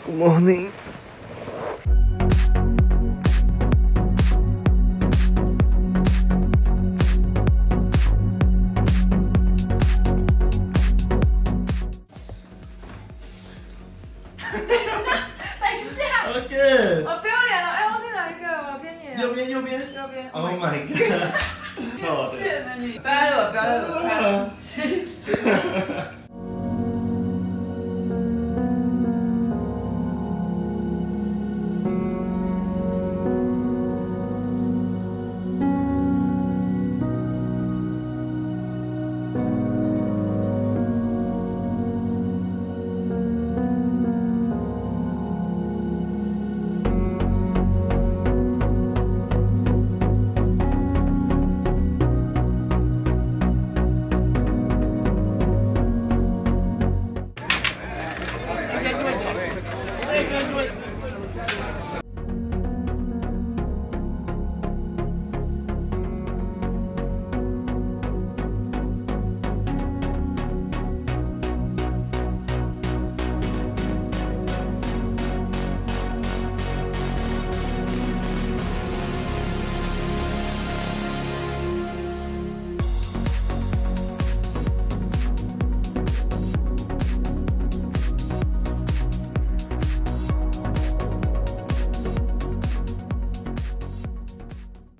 Good morning。等一下。OK。我不要脸了，哎，忘记哪一个，我偏眼。右边，右边，右边。Oh my god！ 好贱啊你！不要惹我，不要惹我，气死！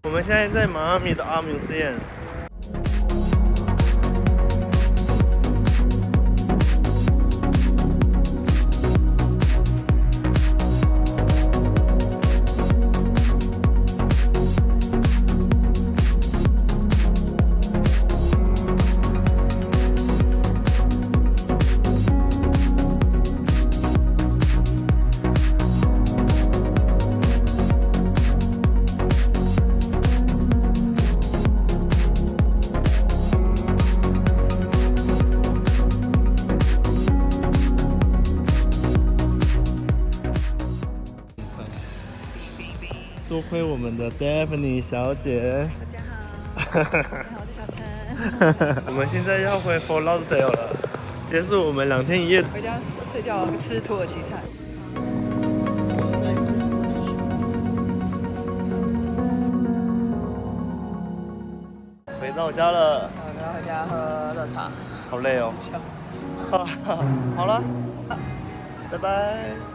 我们现在在迈阿密的阿 Museum。多亏我们的 Daphne 小姐。大家好，大家好，我是小陈。我们现在要回 Fort lauderdale 了，结束我们2天1夜。回家睡觉，吃土耳其菜。回到家了。我要回家喝热茶。好累哦。好了，拜拜。